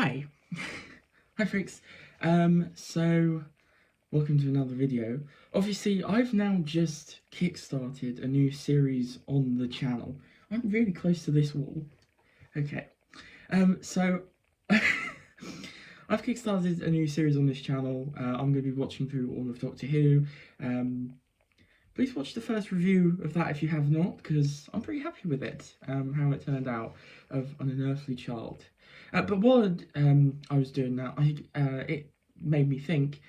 Hi! Hi freaks. So welcome to another video. Obviously I've now just kickstarted a new series on the channel. I'm really close to this wall. Okay. So I've kickstarted a new series on this channel. I'm going to be watching through all of Doctor Who. Please watch the first review of that if you have not, because I'm pretty happy with it, how it turned out, of An Unearthly Child. But while I was doing that, it made me think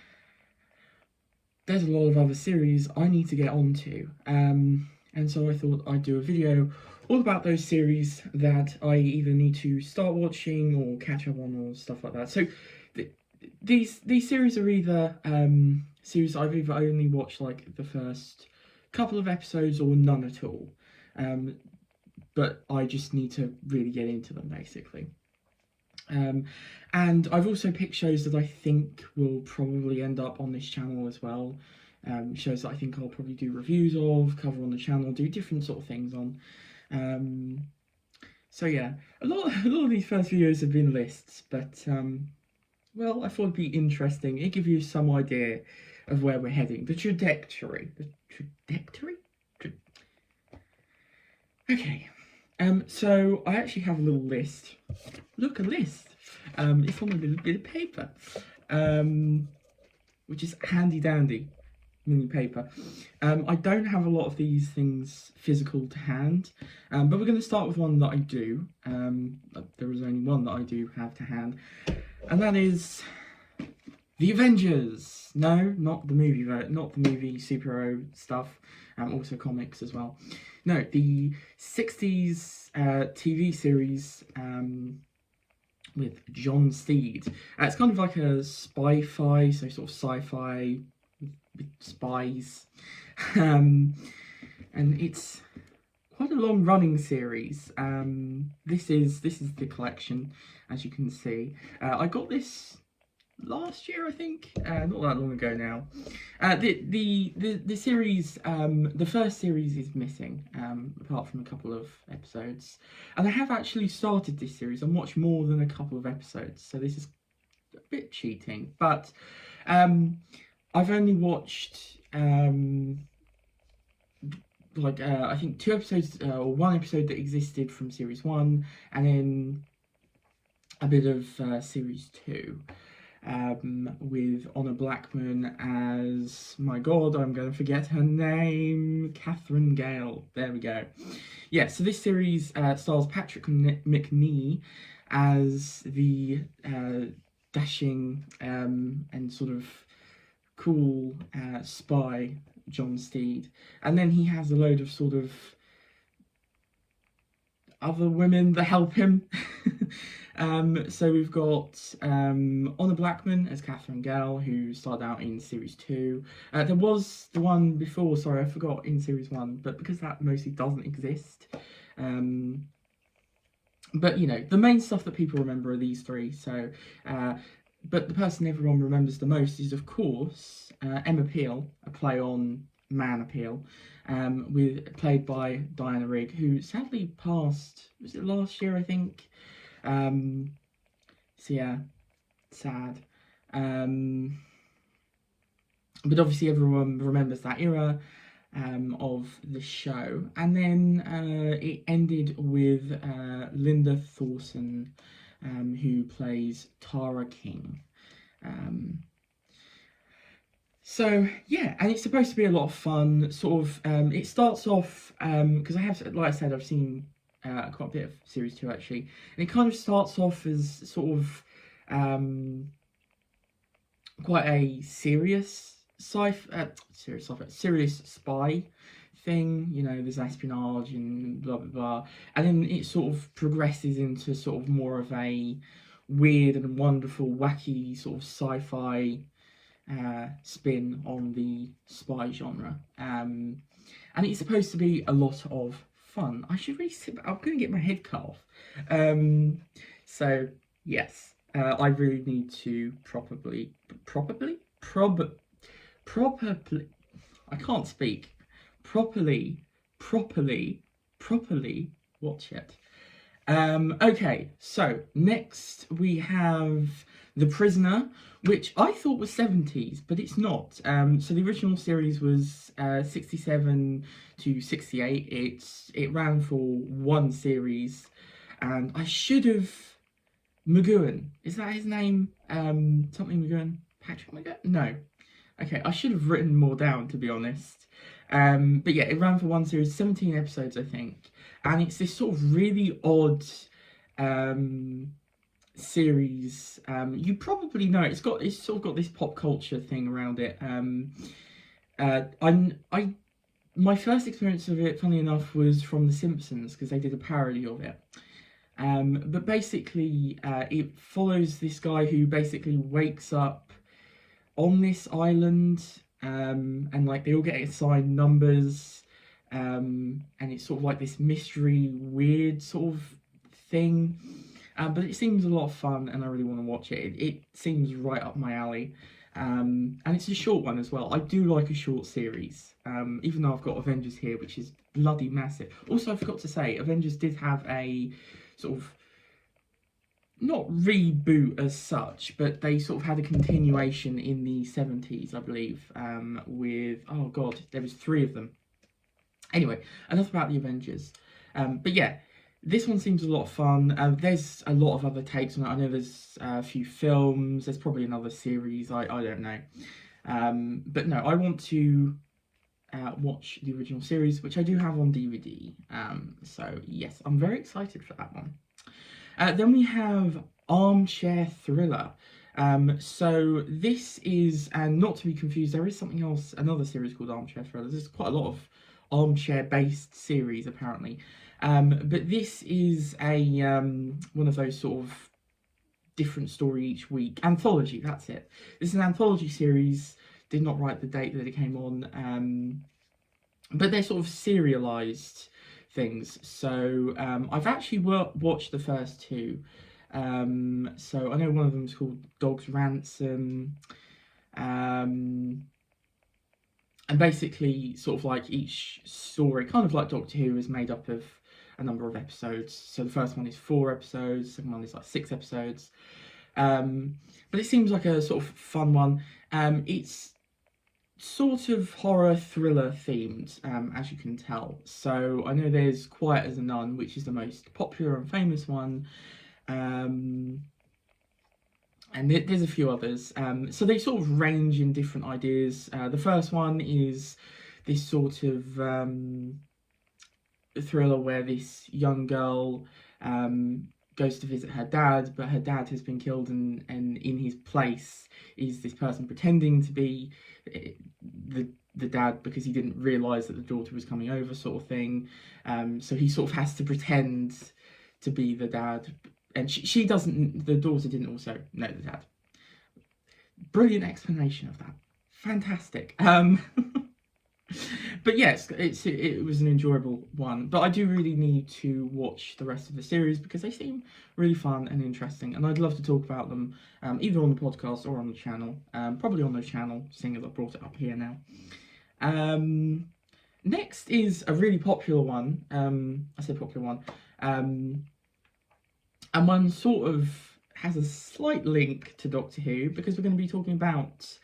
there's a lot of other series I need to get onto, and so I thought I'd do a video all about those series that I either need to start watching or catch up on or stuff like that. So these series are either series I've either only watched like the first couple of episodes or none at all, but I just need to really get into them basically. And I've also picked shows that I think will probably end up on this channel as well. Shows that I think I'll probably do reviews of, cover on the channel, do different sort of things on. So yeah, a lot of these first videos have been lists, but well, I thought it'd be interesting. It gives you some idea of where we're heading, the trajectory. Okay. So I actually have a little list. Look, a list. It's on a little bit of paper, which is handy dandy mini paper. I don't have a lot of these things physical to hand, but we're going to start with one that I do. There is only one that I do have to hand, and that is the Avengers. No, not the movie, not the movie superhero stuff. Also comics as well. No, the 60s TV series with John Steed. It's kind of like a spy-fi, so sort of sci-fi with spies. And it's quite a long-running series. This is the collection, as you can see. I got this last year, I think, not that long ago now. The series, the first series is missing, apart from a couple of episodes, and I have actually started this series and watched more than a couple of episodes, so this is a bit cheating, but I've only watched I think 2 episodes, or 1 episode that existed from series 1, and then a bit of series 2. With Honor Blackman as, my god, I'm going to forget her name, Catherine Gale. There we go. Yeah, so this series stars Patrick McNee as the dashing and sort of cool spy John Steed, and then he has a load of sort of other women that help him. So we've got Honor Blackman as Catherine Gale, who started out in series 2. There was the one before, sorry, I forgot, in series 1, but because that mostly doesn't exist. But, you know, the main stuff that people remember are these 3, so... but the person everyone remembers the most is, of course, Emma Peel, a play on Man Appeal, played by Diana Rigg, who sadly passed, was it last year, I think? So yeah, sad. But obviously everyone remembers that era of the show, and then it ended with Linda Thorson, who plays Tara King. So yeah, and it's supposed to be a lot of fun. Sort of, it starts off because I have, like I said, I've seen quite a bit of series 2 actually, and it kind of starts off as sort of quite a serious serious spy thing. You know, there's espionage and blah blah blah, and then it sort of progresses into sort of more of a weird and wonderful, wacky sort of sci-fi spin on the spy genre, and it's supposed to be a lot of fun. I should really sit back. I'm going to get my head cut off. So yes, I really need to properly, I can't speak, properly watch it. Okay, so next we have The Prisoner, which I thought was 70s, but it's not. So the original series was 67 to 68. It ran for one series, and I should have McGowan. Is that his name? Something McGowan? Patrick McGowan? No. Okay, I should have written more down, to be honest. But yeah, it ran for one series, 17 episodes, I think. And it's this sort of really odd series. You probably know it. It's sort of got this pop culture thing around it. My first experience of it, funny enough, was from The Simpsons, because they did a parody of it. But basically, it follows this guy who basically wakes up on this island, and like they all get assigned numbers, and it's sort of like this mystery, weird sort of thing. But it seems a lot of fun, and I really want to watch it. It seems right up my alley. And it's a short one as well. I do like a short series, even though I've got Avengers here, which is bloody massive. Also, I forgot to say, Avengers did have a sort of, not reboot as such, but they sort of had a continuation in the 70s, I believe, with, oh god, there was 3 of them. Anyway, enough about the Avengers. But yeah, this one seems a lot of fun. There's a lot of other takes on it. I know there's a few films, there's probably another series, I don't know. But no, I want to watch the original series, which I do have on DVD. So yes, I'm very excited for that one. Then we have Armchair Thriller. So this is, and not to be confused, there is something else, another series called Armchair Thriller. There's quite a lot of armchair-based series, apparently. But this is a one of those sort of different story each week. Anthology, that's it. This is an anthology series. Did not write the date that it came on. But they're sort of serialized things. So I've actually watched the first 2. So I know one of them is called Dog's Ransom. And basically, sort of like each story, kind of like Doctor Who, is made up of a number of episodes. So the first one is 4 episodes, the second one is like 6 episodes. But it seems like a sort of fun one. It's sort of horror thriller themed, as you can tell. So I know there's Quiet as a Nun, which is the most popular and famous one, and there's a few others. So they sort of range in different ideas. The first one is this sort of thriller where this young girl goes to visit her dad, but her dad has been killed, and in his place is this person pretending to be the dad because he didn't realise that the daughter was coming over, sort of thing. So he sort of has to pretend to be the dad, and she doesn't, the daughter didn't also know the dad. Brilliant explanation of that. Fantastic. But yes, it was an enjoyable one. But I do really need to watch the rest of the series because they seem really fun and interesting, and I'd love to talk about them either on the podcast or on the channel. Probably on the channel, seeing as I've brought it up here now. Next is a really popular one. I say popular one, and one sort of has a slight link to Doctor Who because we're going to be talking about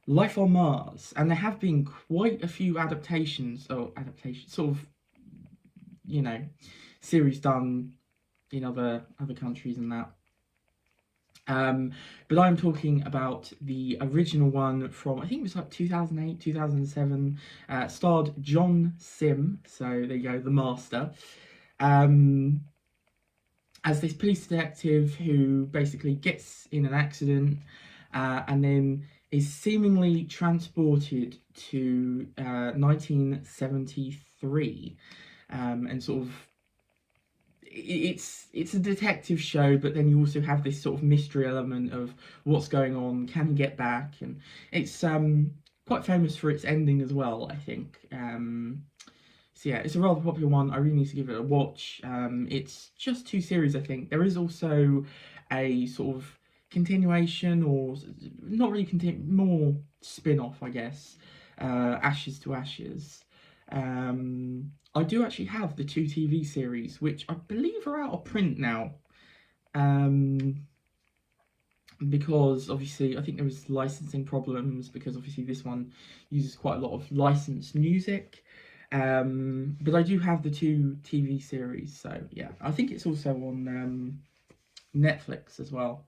Life on Mars, and there have been quite a few adaptations, sort of, you know, series done in other countries and that. But I'm talking about the original one from, I think it was like 2008, 2007, starred John Sim, so there you go, the master, as this police detective who basically gets in an accident and then is seemingly transported to 1973, and sort of it's a detective show, but then you also have this sort of mystery element of what's going on, can he get back, and it's quite famous for its ending as well, I think. So yeah, it's a rather popular one. I really need to give it a watch. It's just 2 series, I think. There is also a sort of continuation, or not really more spin-off, I guess, Ashes to Ashes, I do actually have the 2 TV series, which I believe are out of print now. Um, because obviously I think there was licensing problems, because obviously this one uses quite a lot of licensed music. But I do have the 2 TV series, so yeah, I think it's also on Netflix as well,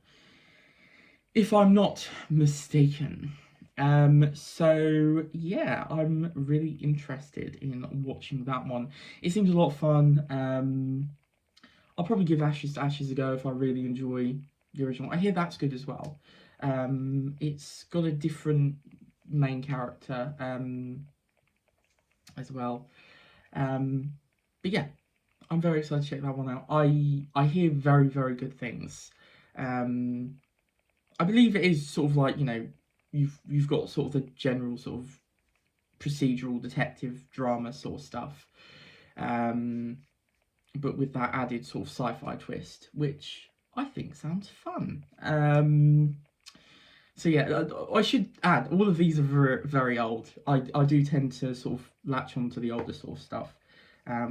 if I'm not mistaken. So yeah, I'm really interested in watching that one. It seems a lot of fun. I'll probably give Ashes to Ashes a go if I really enjoy the original. I hear that's good as well. It's got a different main character as well. But yeah, I'm very excited to check that one out. I hear very, very good things. I believe it is sort of like, you've got sort of the general sort of procedural detective drama sort of stuff. But with that added sort of sci-fi twist, which I think sounds fun. So yeah, I should add, all of these are very, very old. I do tend to sort of latch on to the older sort of stuff. I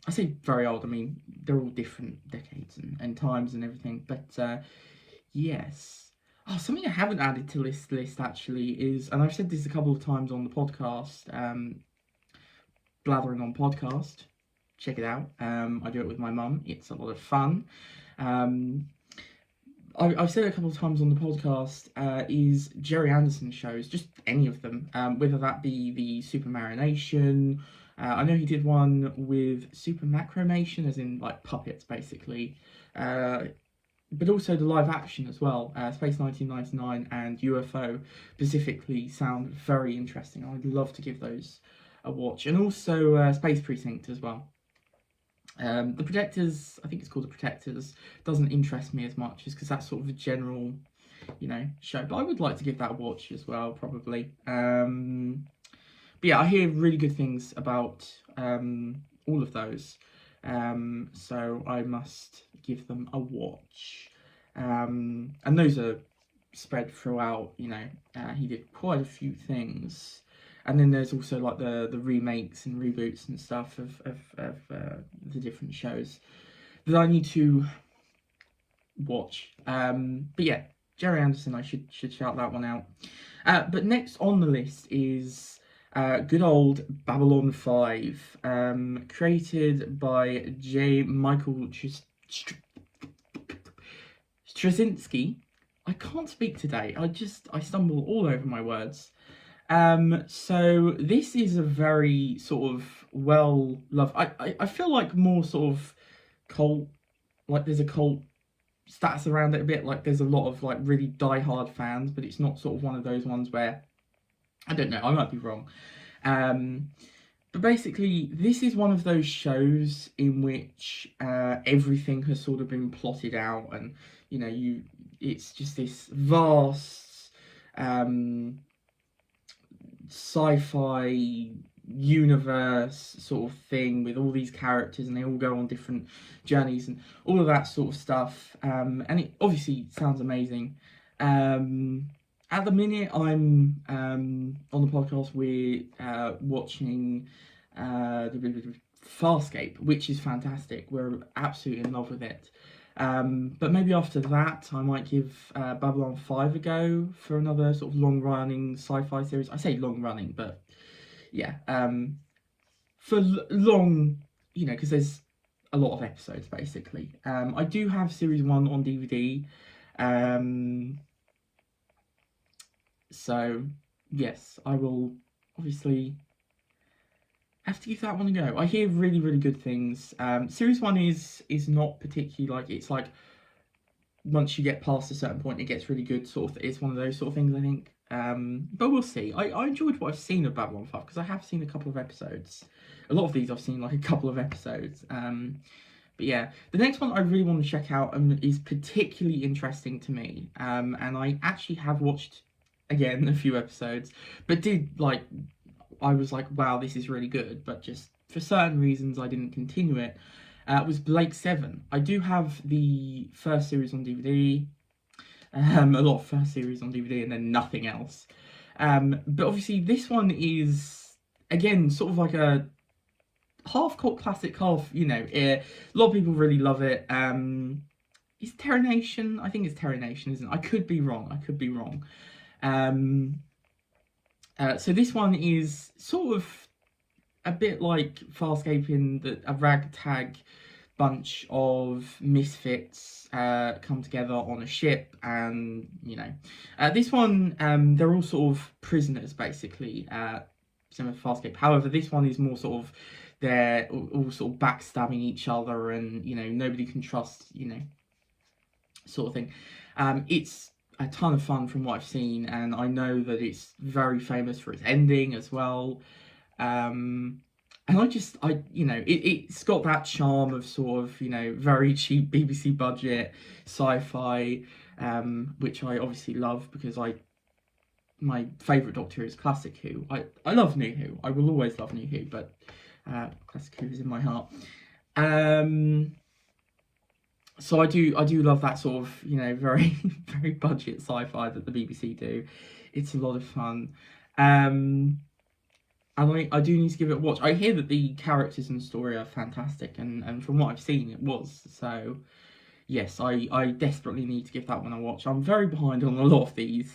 say very old, I mean, they're all different decades and times and everything, but yes. Oh, something I haven't added to this list actually is, and I've said this a couple of times on the podcast, Blathering on Podcast. Check it out. I do it with my mum. It's a lot of fun. I've said it a couple of times on the podcast, is Jerry Anderson shows, just any of them, whether that be the Super Marination. I know he did one with Super Macromation, as in like puppets basically, but also the live action as well. Space 1999 and UFO specifically sound very interesting. I'd love to give those a watch, and also Space Precinct as well. The Protectors, I think it's called The Protectors, doesn't interest me as much, just because that's sort of a general, show. But I would like to give that a watch as well, probably. But yeah, I hear really good things about all of those, so I must give them a watch. And those are spread throughout. He did quite a few things. And then there's also like the remakes and reboots and stuff of the different shows that I need to watch. But yeah, Jerry Anderson, I should shout that one out. But next on the list is good old Babylon 5, created by J. Michael Straczynski. I can't speak today. I stumble all over my words. So this is a very sort of well loved. I feel like more sort of cult, like there's a cult stats around it a bit. Like there's a lot of like really die-hard fans, but it's not sort of one of those ones where, I don't know, I might be wrong. But basically, this is one of those shows in which everything has sort of been plotted out, and it's just this vast sci-fi universe sort of thing with all these characters, and they all go on different journeys and all of that sort of stuff. And it obviously sounds amazing. At the minute, I'm on the podcast. We're watching Farscape, which is fantastic. We're absolutely in love with it. But maybe after that, I might give Babylon 5 a go for another sort of long-running sci-fi series. I say long-running, but yeah, for long, because there's a lot of episodes, basically. I do have Series 1 on DVD. So, yes, I will obviously have to give that one a go. I hear really, really good things. Series 1 is not particularly it's like once you get past a certain point, it gets really good. Sort of, it's one of those sort of things, I think. But we'll see. I enjoyed what I've seen of Babylon 5 because I have seen a couple of episodes. A lot of these I've seen like a couple of episodes. But yeah, the next one I really want to check out is particularly interesting to me. And I actually have watched again a few episodes, but I was like, wow, this is really good, but just for certain reasons I didn't continue it. Was Blake 7. I do have the first series on DVD, a lot of first series on DVD, and then nothing else. But obviously this one is, again, sort of like a half cult classic, half, a lot of people really love it. Is Terror Nation? I think it's Terror Nation, isn't it? I could be wrong. So this one is sort of a bit like Farscape in that a ragtag bunch of misfits come together on a ship, and this one they're all sort of prisoners basically, similar to Farscape. However, this one is more sort of they're all sort of backstabbing each other, and nobody can trust, sort of thing. It's a ton of fun from what I've seen, and I know that it's very famous for its ending as well. And it's got that charm of sort of, very cheap BBC budget sci-fi, which I obviously love because my favourite Doctor Who is Classic Who. I love New Who. I will always love New Who, but Classic Who is in my heart. So I do love that sort of, very very budget sci-fi that the BBC do. It's a lot of fun. And I do need to give it a watch. I hear that the characters and story are fantastic, and from what I've seen, it was. So, yes, I desperately need to give that one a watch. I'm very behind on a lot of these.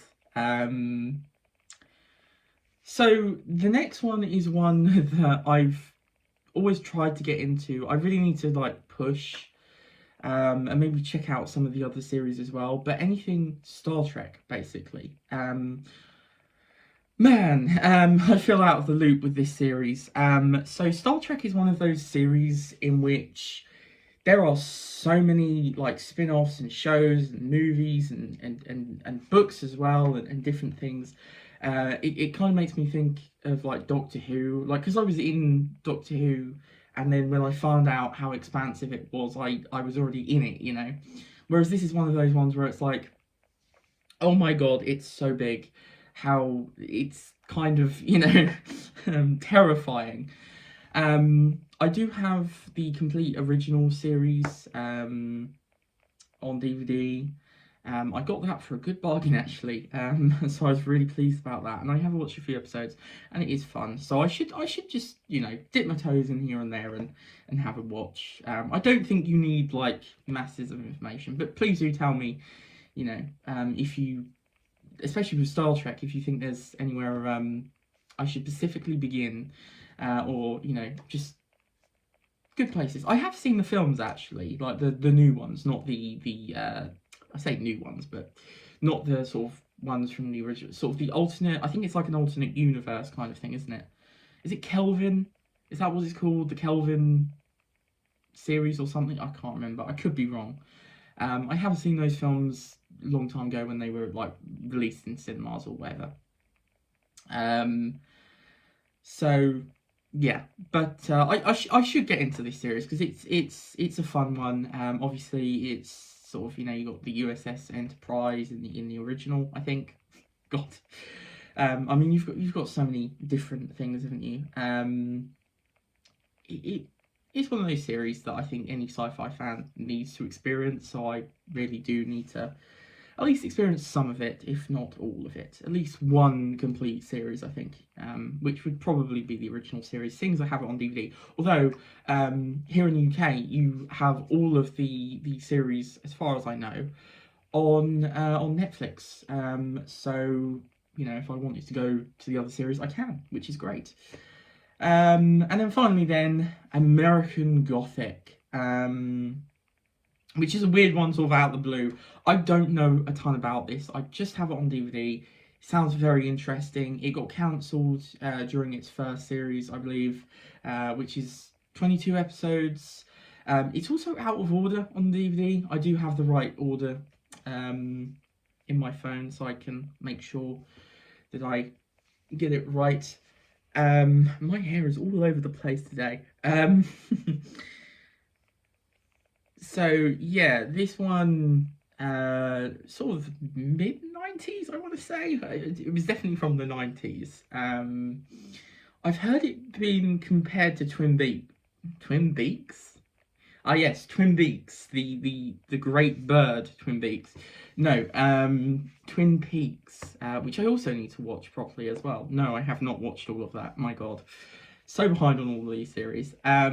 So, the next one is one that I've always tried to get into. I really need to, push, and maybe check out some of the other series as well. But anything Star Trek, basically. I feel out of the loop with this series. So Star Trek is one of those series in which there are so many spin-offs and shows and movies and books as well, and different things. It kind of makes me think of Doctor Who, because I was in Doctor Who, and then when I found out how expansive it was, I was already in it, Whereas this is one of those ones where it's like, oh my god, it's so big. How it's kind of, terrifying. I do have the complete original series on DVD. I got that for a good bargain, actually. So I was really pleased about that. And I have watched a few episodes, and it is fun. So I should just, dip my toes in here and there and have a watch. I don't think you need, masses of information, but please do tell me, if you... especially with Star Trek, if you think there's anywhere I should specifically begin, or just good places. I have seen the films actually, the new ones, not the I say new ones, but not the sort of ones from the original, sort of the alternate. I think it's like an alternate universe kind of thing, isn't it? Is it Kelvin? Is that what it's called? The Kelvin series or something? I can't remember. I could be wrong. I have seen those films a long time ago when they were released in cinemas or whatever. So yeah, but I should get into this series because it's a fun one. Obviously it's sort of you got the USS Enterprise in the original, I think. God, I mean you've got so many different things, haven't you? It's one of those series that I think any sci-fi fan needs to experience, so I really do need to at least experience some of it, if not all of it. At least one complete series, I think, which would probably be the original series, seeing as I have it on DVD. Although, here in the UK, you have all of the series, as far as I know, on Netflix. So, if I wanted to go to the other series, I can, which is great. And then finally American Gothic, which is a weird one, sort of out of the blue. I don't know a ton about this. I just have it on DVD. It sounds very interesting. It got cancelled during its first series, I believe, which is 22 episodes. It's also out of order on DVD. I do have the right order in my phone, so I can make sure that I get it right. My hair is all over the place today. So yeah, this one sort of mid-90s, I want to say. It was definitely from the 90s. I've heard it being compared to Twin Peaks. Ah yes, Twin Peaks, the great bird Twin Peaks. No, Twin Peaks, which I also need to watch properly as well. No, I have not watched all of that. My God. so behind on all of these series. I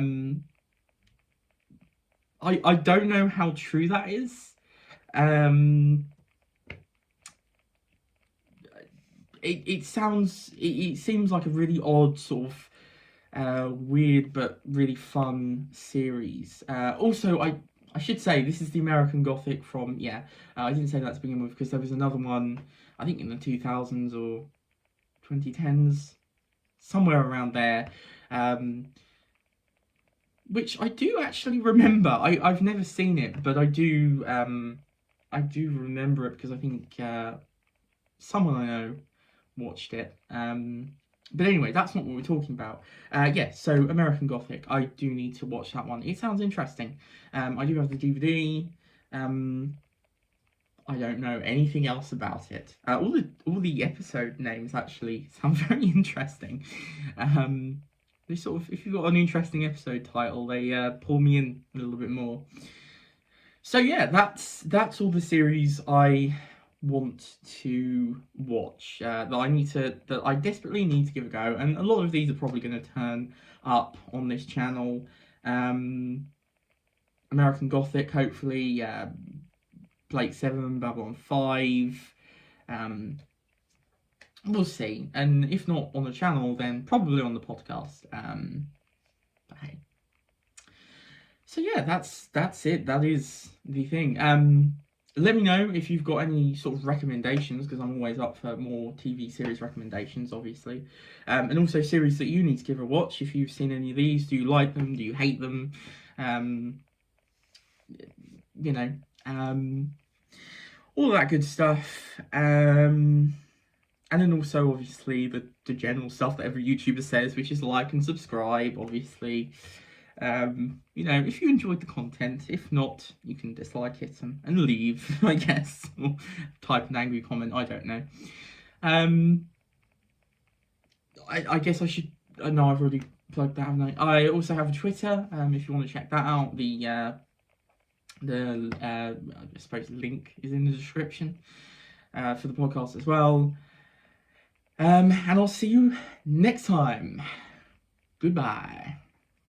don't know how true that is. Um, it seems like a really odd sort of weird but really fun series. Also, I should say this is the American Gothic from I didn't say that to begin with because there was another one I think in the 2000s or 2010s, somewhere around there. Which I do actually remember. I've never seen it, but I do remember it because I think someone I know watched it. But anyway, that's not what we're talking about. So American Gothic. I do need to watch that one. It sounds interesting. I do have the DVD. I don't know anything else about it. All the episode names actually sound very interesting. They sort of, if you've got an interesting episode title, they pull me in a little bit more. So yeah, that's all the series I want to watch that I desperately need to give a go, and a lot of these are probably going to turn up on this channel. American Gothic, hopefully, Blake 7, Babylon 5. We'll see, and if not on the channel, then probably on the podcast. But hey. So yeah, that's it. That is the thing. Let me know if you've got any sort of recommendations, because I'm always up for more TV series recommendations, obviously. And also series that you need to give a watch. If you've seen any of these, do you like them? Do you hate them? All that good stuff. And then also, obviously, the general stuff that every YouTuber says, which is like and subscribe, obviously. If you enjoyed the content, if not, you can dislike it and leave, I guess, or type an angry comment, I don't know. I guess I should, no, I've already plugged that, haven't I? I also have a Twitter, if you want to check that out. I suppose the link is in the description, for the podcast as well. And I'll see you next time. Goodbye.